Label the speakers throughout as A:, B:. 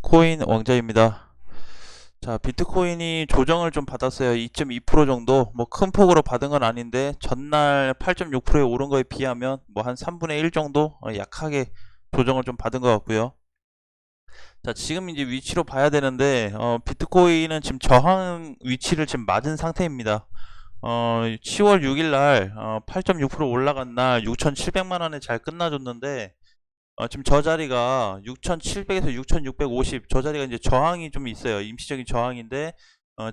A: 비트코인 왕자입니다. 자, 비트코인이 조정을 좀 받았어요. 2.2% 정도. 뭐 큰 폭으로 받은 건 아닌데 전날 8.6%에 오른 거에 비하면 뭐 한 3분의 1 정도 약하게 조정을 좀 받은 것 같고요. 자, 지금 이제 위치로 봐야 되는데 비트코인은 지금 저항 위치를 지금 맞은 상태입니다. 10월 6일 날 8.6% 올라간 날 6,700만 원에 잘 끝나줬는데 지금 저 자리가 6,700에서 6,650, 저 자리가 이제 저항이 좀 있어요. 임시적인 저항인데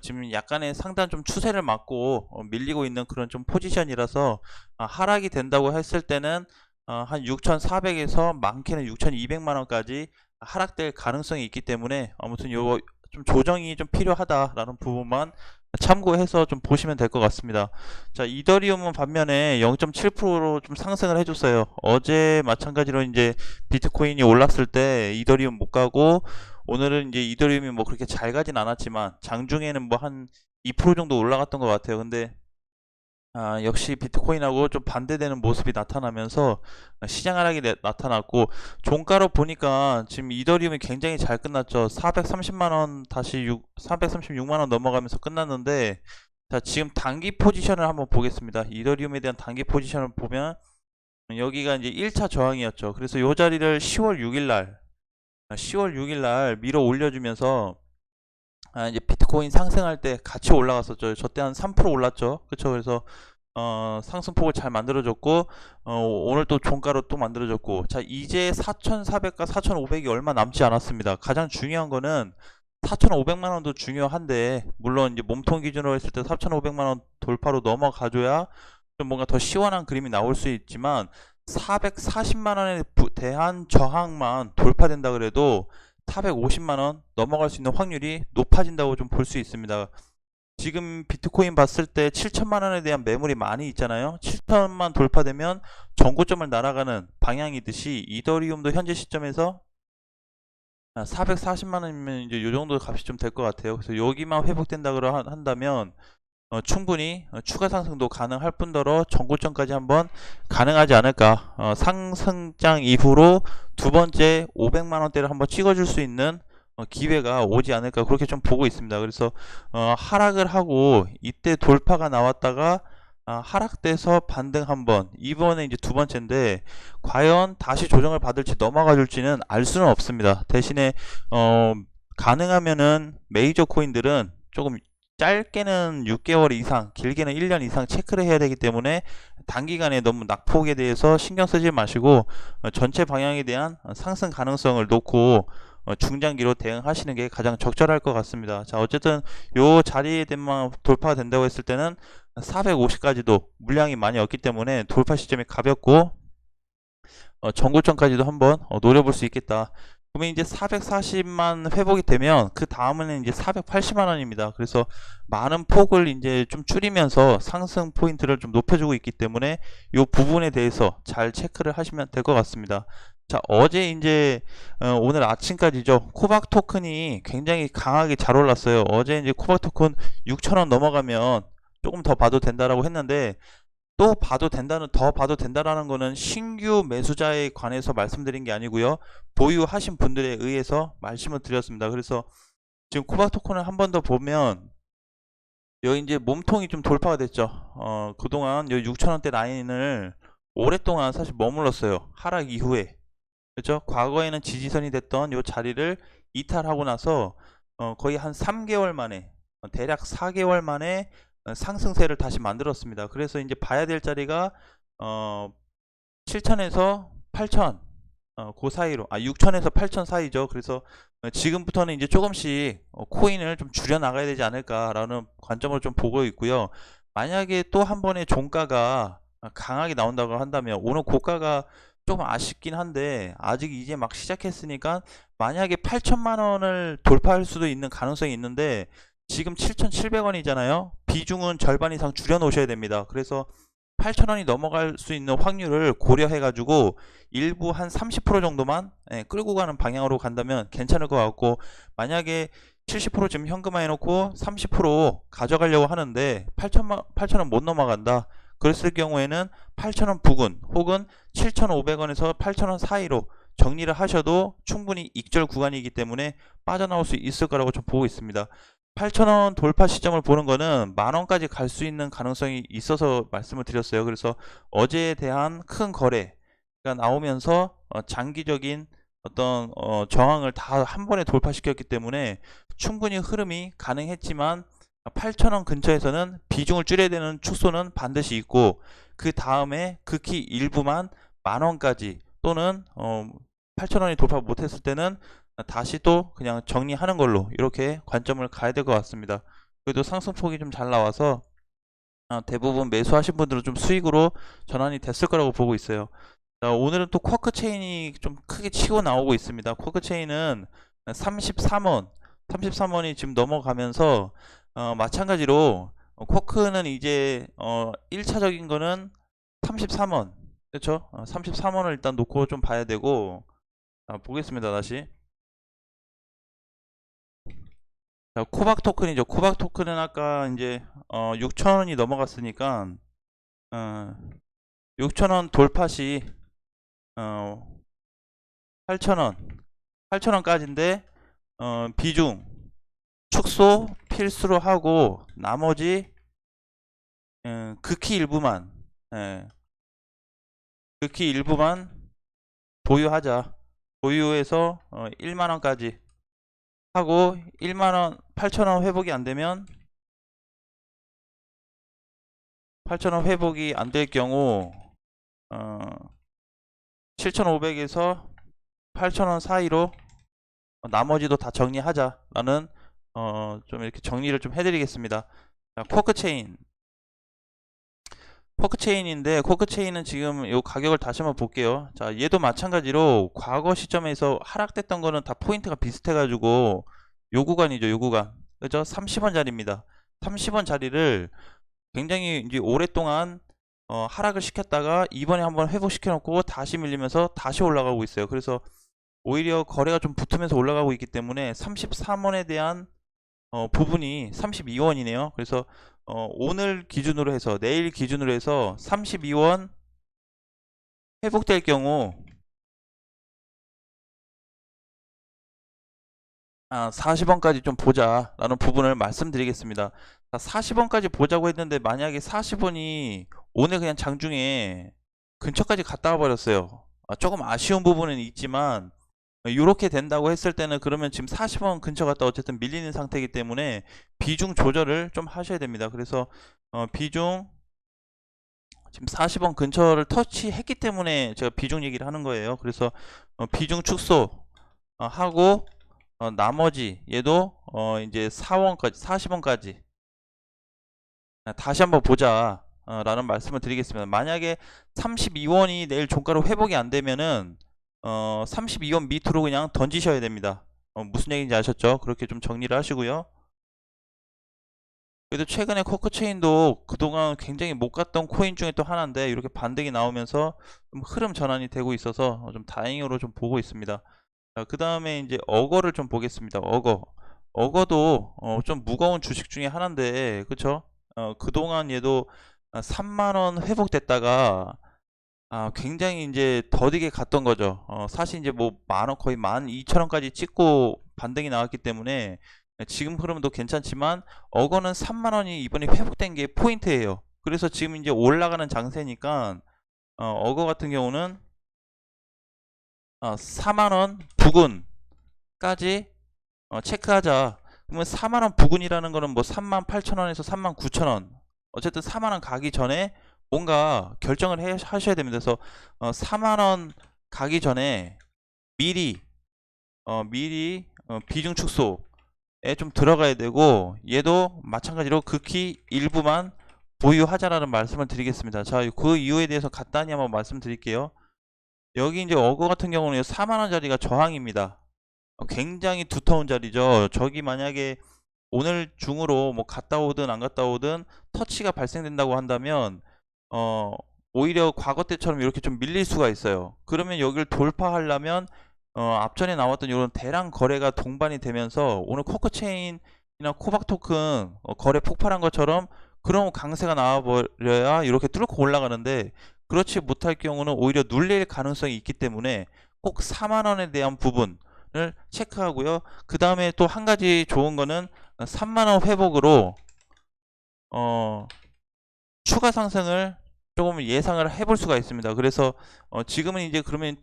A: 지금 약간의 상단 좀 추세를 맞고 밀리고 있는 그런 좀 포지션이라서 하락이 된다고 했을 때는 한 6,400에서 많게는 6,200만 원까지 하락될 가능성이 있기 때문에 아무튼 요 좀 조정이 좀 필요하다라는 부분만 참고해서 좀 보시면 될 것 같습니다. 자, 이더리움은 반면에 0.7%로 좀 상승을 해줬어요. 어제 마찬가지로 이제 비트코인이 올랐을 때 이더리움 못 가고, 오늘은 이제 이더리움이 뭐 그렇게 잘 가진 않았지만 장중에는 뭐 한 2% 정도 올라갔던 것 같아요. 근데 역시 비트코인하고 좀 반대되는 모습이 나타나면서 시장 하락이 나타났고, 종가로 보니까 지금 이더리움이 굉장히 잘 끝났죠. 430만원 다시 436만원 넘어가면서 끝났는데, 자, 지금 단기 포지션을 한번 보겠습니다. 이더리움에 대한 단기 포지션을 보면 여기가 이제 1차 저항이었죠. 그래서 이 자리를 10월 6일 날 밀어 올려주면서 이제 비트코인 상승할 때 같이 올라갔었죠. 저 때 한 3% 올랐죠. 그쵸? 그래서 상승폭을 잘 만들어줬고, 오늘 또 종가로 또 만들어줬고, 자, 이제 4,400과 4,500이 얼마 남지 않았습니다. 가장 중요한 거는 4,500만 원도 중요한데, 물론 이제 몸통 기준으로 했을 때 4,500만 원 돌파로 넘어가줘야 좀 뭔가 더 시원한 그림이 나올 수 있지만, 440만 원에 대한 저항만 돌파된다 그래도 450만 원 넘어갈 수 있는 확률이 높아진다고 좀 볼 수 있습니다. 지금 비트코인 봤을 때 7천만 원에 대한 매물이 많이 있잖아요. 7천만 돌파되면 전고점을 날아가는 방향이듯이 이더리움도 현재 시점에서 440만 원이면 이제 요 정도 값이 좀 될 것 같아요. 그래서 여기만 회복된다 한다면 충분히 추가 상승도 가능할 뿐더러 전고점까지 한번 가능하지 않을까. 상승장 이후로 두 번째 500만 원대를 한번 찍어줄 수 있는 기회가 오지 않을까, 그렇게 좀 보고 있습니다. 그래서 하락을 하고 이때 돌파가 나왔다가 하락돼서 반등 한번, 이번에 이제 두 번째인데 과연 다시 조정을 받을지 넘어가 줄지는 알 수는 없습니다. 대신에 가능하면은 메이저 코인들은 조금 짧게는 6개월 이상, 길게는 1년 이상 체크를 해야 되기 때문에 단기간에 너무 낙폭에 대해서 신경 쓰지 마시고 전체 방향에 대한 상승 가능성을 놓고 중장기로 대응하시는 게 가장 적절할 것 같습니다. 자, 어쨌든 요 자리에 대만 돌파가 된다고 했을 때는 450까지도 물량이 많이 없기 때문에 돌파 시점이 가볍고 전고점까지도 한번 노려볼 수 있겠다. 그러면 이제 440만 회복이 되면 그 다음은 이제 480만 원입니다. 그래서 많은 폭을 이제 좀 줄이면서 상승 포인트를 좀 높여주고 있기 때문에 이 부분에 대해서 잘 체크를 하시면 될 것 같습니다. 자, 어제 이제 오늘 아침까지죠. 코박 토큰이 굉장히 강하게 잘 올랐어요. 어제 이제 코박 토큰 6,000원 넘어가면 조금 더 봐도 된다라고 했는데, 또 봐도 된다는, 더 봐도 된다라는 거는 신규 매수자에 관해서 말씀드린 게 아니고요, 보유하신 분들에 의해서 말씀을 드렸습니다. 그래서 지금 코박 토큰을 한 번 더 보면 여기 이제 몸통이 좀 돌파가 됐죠. 그동안 여기 6,000원대 라인을 오랫동안 사실 머물렀어요. 하락 이후에. 그렇죠? 과거에는 지지선이 됐던 이 자리를 이탈하고 나서 거의 한 3개월 만에, 대략 4개월 만에 상승세를 다시 만들었습니다. 그래서 이제 봐야 될 자리가 7천에서 8천, 그 사이로, 6천에서 8천 사이죠. 그래서 지금부터는 이제 조금씩 코인을 좀 줄여 나가야 되지 않을까라는 관점으로 좀 보고 있고요. 만약에 또 한 번의 종가가 강하게 나온다고 한다면, 오늘 고가가 조금 아쉽긴 한데 아직 이제 막 시작했으니까 만약에 8천만 원을 돌파할 수도 있는 가능성이 있는데, 지금 7,700원이잖아요. 비중은 절반 이상 줄여 놓으셔야 됩니다. 그래서 8,000원이 넘어갈 수 있는 확률을 고려해 가지고 일부 한 30% 정도만 끌고 가는 방향으로 간다면 괜찮을 것 같고, 만약에 70% 지금 현금화 해놓고 30% 가져가려고 하는데 8,000원 못 넘어간다, 그랬을 경우에는 8,000원 부근 혹은 7,500원에서 8,000원 사이로 정리를 하셔도 충분히 익절 구간이기 때문에 빠져나올 수 있을 거라고 좀 보고 있습니다. 8,000원 돌파 시점을 보는 거는 10,000원까지 갈 수 있는 가능성이 있어서 말씀을 드렸어요. 그래서 어제에 대한 큰 거래가 나오면서 장기적인 어떤 저항을 다 한 번에 돌파시켰기 때문에 충분히 흐름이 가능했지만 8,000원 근처에서는 비중을 줄여야 되는 축소는 반드시 있고, 그 다음에 극히 일부만 10,000원까지 또는 8,000원이 돌파 못했을 때는 다시 또 그냥 정리하는 걸로 이렇게 관점을 가야 될 것 같습니다. 그래도 상승폭이 좀 잘 나와서 대부분 매수하신 분들은 좀 수익으로 전환이 됐을 거라고 보고 있어요. 자, 오늘은 또 쿼크 체인이 좀 크게 치고 나오고 있습니다. 쿼크 체인은 33원이 지금 넘어가면서 마찬가지로 쿼크는 이제 1차적인 거는 33원, 그렇죠? 33원을 일단 놓고 좀 봐야 되고, 보겠습니다. 다시. 자, 코박 토큰이죠. 코박 토큰은 아까 이제 6,000원이 넘어갔으니까 6,000원 돌파 시 8,000원까지인데 비중 축소 필수로 하고 나머지 극히 일부만 보유하자. 보유해서 1만원까지 하고 1만원 8,000원 회복이 안되면 8,000원 회복이 안 될 경우 7,500에서 8,000원 사이로 나머지도 다 정리하자라는 좀 이렇게 정리를 좀 해드리겠습니다. 자, 쿼크체인인데 쿼크체인은 지금 요 가격을 다시 한번 볼게요. 자, 얘도 마찬가지로 과거 시점에서 하락됐던 거는 다 포인트가 비슷해가지고 요 구간이죠. 요 구간, 그죠? 30원 자리입니다. 30원 자리를 굉장히 이제 오랫동안 하락을 시켰다가 이번에 한번 회복시켜 놓고 다시 밀리면서 다시 올라가고 있어요. 그래서 오히려 거래가 좀 붙으면서 올라가고 있기 때문에 33원에 대한 부분이 32원이네요. 그래서 오늘 기준으로 해서 내일 기준으로 해서 32원 회복될 경우 40원까지 좀 보자 라는 부분을 말씀드리겠습니다. 40원까지 보자고 했는데 만약에 40원이 오늘 그냥 장중에 근처까지 갔다 와 버렸어요. 조금 아쉬운 부분은 있지만 이렇게 된다고 했을 때는 그러면 지금 40원 근처 갔다 어쨌든 밀리는 상태이기 때문에 비중 조절을 좀 하셔야 됩니다. 그래서 비중 지금 40원 근처를 터치했기 때문에 제가 비중 얘기를 하는 거예요. 그래서 비중 축소 하고 나머지 얘도 이제 4원까지 40원까지 다시 한번 보자 라는 말씀을 드리겠습니다. 만약에 32원이 내일 종가로 회복이 안 되면은 32원 밑으로 그냥 던지셔야 됩니다. 무슨 얘기인지 아셨죠? 그렇게 좀 정리를 하시고요. 그래도 최근에 코크체인도 그동안 굉장히 못 갔던 코인 중에 또 하나인데 이렇게 반등이 나오면서 좀 흐름 전환이 되고 있어서 좀 다행으로 좀 보고 있습니다. 그 다음에 이제 어거를 좀 보겠습니다. 어거도 좀 무거운 주식 중에 하나인데, 그쵸? 그동안 얘도 3만원 회복됐다가 굉장히 이제 더디게 갔던 거죠. 사실 이제 뭐 만원 거의 12,000원까지 찍고 반등이 나왔기 때문에 지금 흐름도 괜찮지만 어거는 3만원이 이번에 회복된 게 포인트예요. 그래서 지금 이제 올라가는 장세니까 어거 같은 경우는 4만원 부근까지 체크하자. 그러면 4만원 부근이라는 거는 뭐 38,000원에서 39,000원, 어쨌든 4만원 가기 전에 뭔가 결정을 하셔야 됩니다. 그래서 4만원 가기 전에 미리 비중 축소에 좀 들어가야 되고, 얘도 마찬가지로 극히 일부만 보유하자라는 말씀을 드리겠습니다. 자, 그 이유에 대해서 간단히 한번 말씀드릴게요. 여기 이제 어거 같은 경우는 4만원짜리가 저항입니다. 굉장히 두터운 자리죠. 저기 만약에 오늘 중으로 뭐 갔다 오든 안 갔다 오든 터치가 발생된다고 한다면 오히려 과거 때처럼 이렇게 좀 밀릴 수가 있어요. 그러면 여기를 돌파하려면 앞전에 나왔던 이런 대량 거래가 동반이 되면서 오늘 코크체인이나 코박 토큰 거래 폭발한 것처럼 그런 강세가 나와버려야 이렇게 뚫고 올라가는데, 그렇지 못할 경우는 오히려 눌릴 가능성이 있기 때문에 꼭 4만 원에 대한 부분을 체크하고요. 그 다음에 또 한 가지 좋은 거는 3만 원 회복으로 추가 상승을 조금 예상을 해볼 수가 있습니다. 그래서 지금은 이제 그러면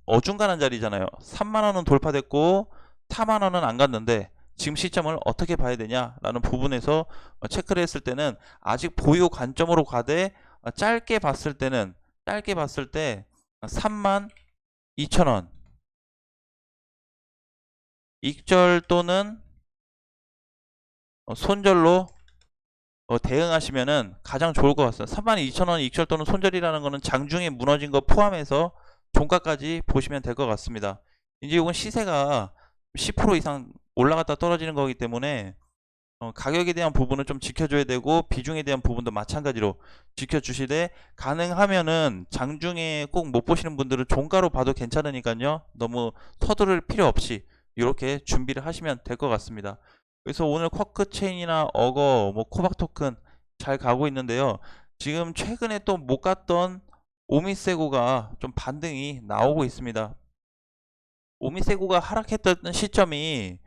A: 어중간한 자리잖아요. 3만 원은 돌파됐고 4만 원은 안 갔는데 지금 시점을 어떻게 봐야 되냐라는 부분에서 체크를 했을 때는 아직 보유 관점으로 가되 짧게 봤을 때는 짧게 봤을 때 3만 2천 원 익절 또는 손절로 대응하시면은 가장 좋을 것 같습니다. 32,000원 익절 또는 손절이라는 거는 장중에 무너진 거 포함해서 종가까지 보시면 될 것 같습니다. 이제 이건 시세가 10% 이상 올라갔다 떨어지는 거기 때문에 가격에 대한 부분은 좀 지켜줘야 되고 비중에 대한 부분도 마찬가지로 지켜주시되 가능하면은 장중에 꼭 못 보시는 분들은 종가로 봐도 괜찮으니까요. 너무 서두를 필요 없이 이렇게 준비를 하시면 될 것 같습니다. 그래서 오늘 쿼크 체인이나 어거, 뭐 코박 토큰 잘 가고 있는데요. 지금 최근에 또 못 갔던 오미세고가 좀 반등이 나오고 있습니다. 오미세고가 하락했던 시점이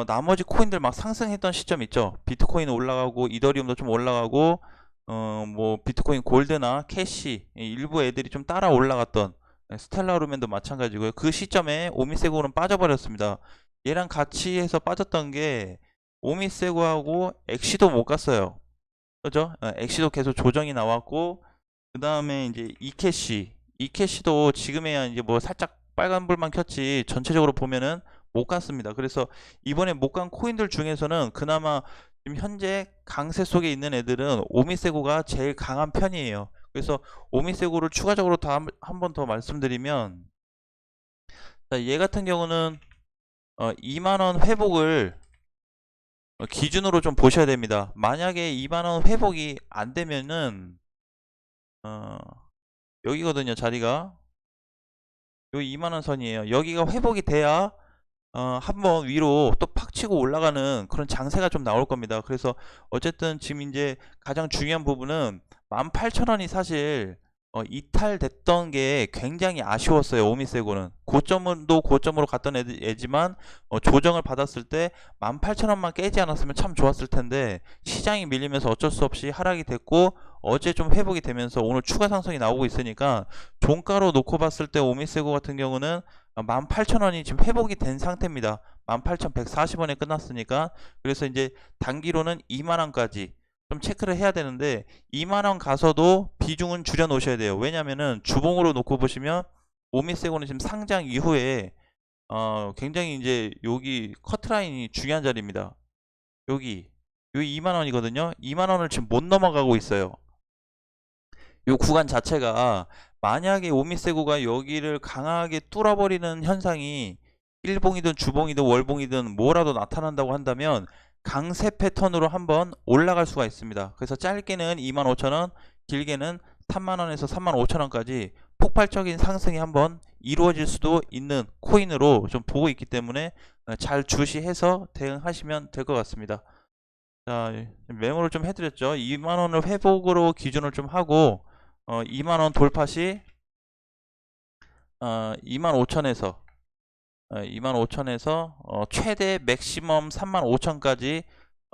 A: 나머지 코인들 막 상승했던 시점 있죠. 비트코인 올라가고 이더리움도 좀 올라가고 뭐 비트코인 골드나 캐시 일부 애들이 좀 따라 올라갔던 스텔라루멘도 마찬가지고요. 그 시점에 오미세고는 빠져버렸습니다. 얘랑 같이 해서 빠졌던 게 오미세고하고 엑시도 못 갔어요. 그죠? 엑시도 계속 조정이 나왔고 그 다음에 이제 이캐시도 지금에야 이제 뭐 살짝 빨간불만 켰지 전체적으로 보면은 못 갔습니다. 그래서 이번에 못 간 코인들 중에서는 그나마 지금 현재 강세 속에 있는 애들은 오미세고가 제일 강한 편이에요. 그래서 오미세고를 추가적으로 한 번 더 말씀드리면 얘 같은 경우는 2만원 회복을 기준으로 좀 보셔야 됩니다. 만약에 2만원 회복이 안 되면은 여기거든요. 자리가 요 2만원 선이에요. 여기가 회복이 돼야 한번 위로 또 팍 치고 올라가는 그런 장세가 좀 나올 겁니다. 그래서 어쨌든 지금 이제 가장 중요한 부분은 18,000원이 사실 이탈됐던 게 굉장히 아쉬웠어요. 오미세고는 고점도 고점으로 갔던 애지만 조정을 받았을 때 18,000원만 깨지 않았으면 참 좋았을 텐데 시장이 밀리면서 어쩔 수 없이 하락이 됐고 어제 좀 회복이 되면서 오늘 추가 상승이 나오고 있으니까 종가로 놓고 봤을 때 오미세고 같은 경우는 18,000원이 지금 회복이 된 상태입니다. 18,140원에 끝났으니까. 그래서 이제 단기로는 2만원까지 좀 체크를 해야 되는데 2만원 가서도 비중은 줄여 놓으셔야 돼요. 왜냐면은 주봉으로 놓고 보시면 오미세고는 지금 상장 이후에 굉장히 이제 여기 커트라인이 중요한 자리입니다. 여기 2만원이거든요. 2만원을 지금 못 넘어가고 있어요. 이 구간 자체가 만약에 오미세고가 여기를 강하게 뚫어버리는 현상이 일봉이든 주봉이든 월봉이든 뭐라도 나타난다고 한다면 강세 패턴으로 한번 올라갈 수가 있습니다. 그래서 짧게는 25,000원, 길게는 3만원에서 35,000원까지 폭발적인 상승이 한번 이루어질 수도 있는 코인으로 좀 보고 있기 때문에 잘 주시해서 대응하시면 될 것 같습니다. 자, 메모를 좀 해드렸죠. 2만원을 회복으로 기준을 좀 하고 2만원 돌파 시 25,000에서 25,000에서 최대 맥시멈 35,000까지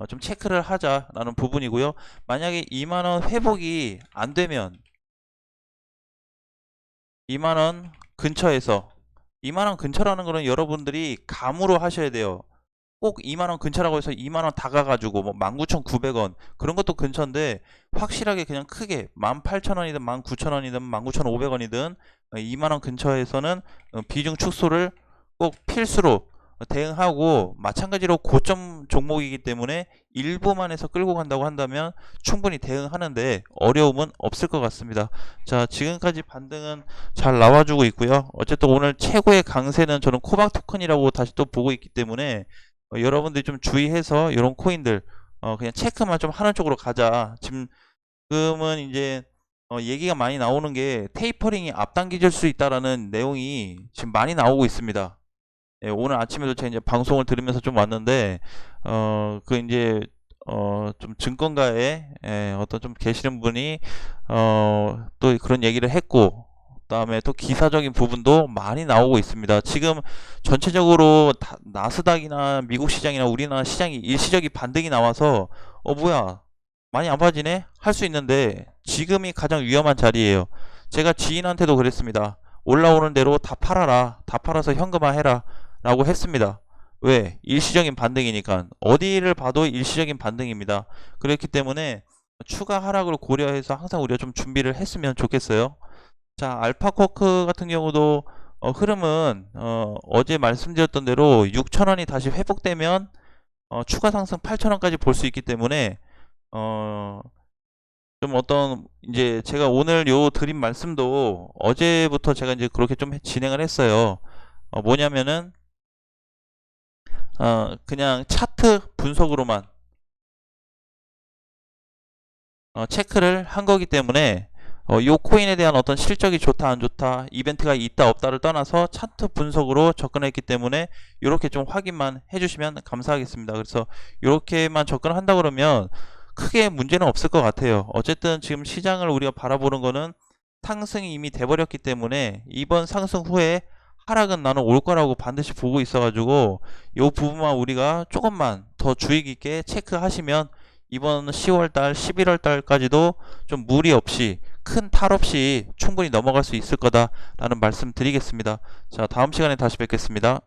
A: 좀 체크를 하자라는 부분이고요. 만약에 2만원 회복이 안 되면 2만원 근처에서 2만원 근처라는 거는 여러분들이 감으로 하셔야 돼요. 꼭 2만원 근처라고 해서 2만원 다가가지고 뭐 19,900원 그런 것도 근처인데 확실하게 그냥 크게 18,000원이든 19,000원이든 19,500원이든 2만원 근처에서는 비중 축소를 꼭 필수로 대응하고 마찬가지로 고점 종목이기 때문에 일부만 해서 끌고 간다고 한다면 충분히 대응하는데 어려움은 없을 것 같습니다. 자, 지금까지 반등은 잘 나와주고 있고요. 어쨌든 오늘 최고의 강세는 저는 코박 토큰이라고 다시 또 보고 있기 때문에 여러분들이 좀 주의해서 이런 코인들 그냥 체크만 좀 하는 쪽으로 가자. 지금은 이제 얘기가 많이 나오는 게 테이퍼링이 앞당겨질 수 있다라는 내용이 지금 많이 나오고 있습니다. 예, 오늘 아침에도 제가 이제 방송을 들으면서 좀 왔는데 그 이제 좀 증권가에 어떤 좀 계시는 분이 또 그런 얘기를 했고 그다음에 또 기사적인 부분도 많이 나오고 있습니다. 지금 전체적으로 나스닥이나 미국 시장이나 우리나라 시장이 일시적인 반등이 나와서 뭐야 많이 안 빠지네 할 수 있는데 지금이 가장 위험한 자리예요. 제가 지인한테도 그랬습니다. 올라오는 대로 다 팔아라. 다 팔아서 현금화해라 라고 했습니다. 왜? 일시적인 반등이니까. 어디를 봐도 일시적인 반등입니다. 그렇기 때문에 추가 하락을 고려해서 항상 우리가 좀 준비를 했으면 좋겠어요. 자, 알파코크 같은 경우도 흐름은 어제 말씀드렸던 대로 6,000원이 다시 회복되면 추가 상승 8,000원까지 볼 수 있기 때문에 좀 어떤 이제 제가 오늘 요 드린 말씀도 어제부터 제가 이제 그렇게 좀 진행을 했어요. 뭐냐면은 그냥 차트 분석으로만 체크를 한 거기 때문에 요 코인에 대한 어떤 실적이 좋다 안 좋다 이벤트가 있다 없다를 떠나서 차트 분석으로 접근했기 때문에 이렇게 좀 확인만 해주시면 감사하겠습니다. 그래서 이렇게만 접근한다 그러면 크게 문제는 없을 것 같아요. 어쨌든 지금 시장을 우리가 바라보는 거는 상승이 이미 돼버렸기 때문에 이번 상승 후에 하락은 나는 올 거라고 반드시 보고 있어가지고 이 부분만 우리가 조금만 더 주의 깊게 체크하시면 이번 10월달, 11월달까지도 좀 무리 없이 큰 탈 없이 충분히 넘어갈 수 있을 거다라는 말씀 드리겠습니다. 자, 다음 시간에 다시 뵙겠습니다.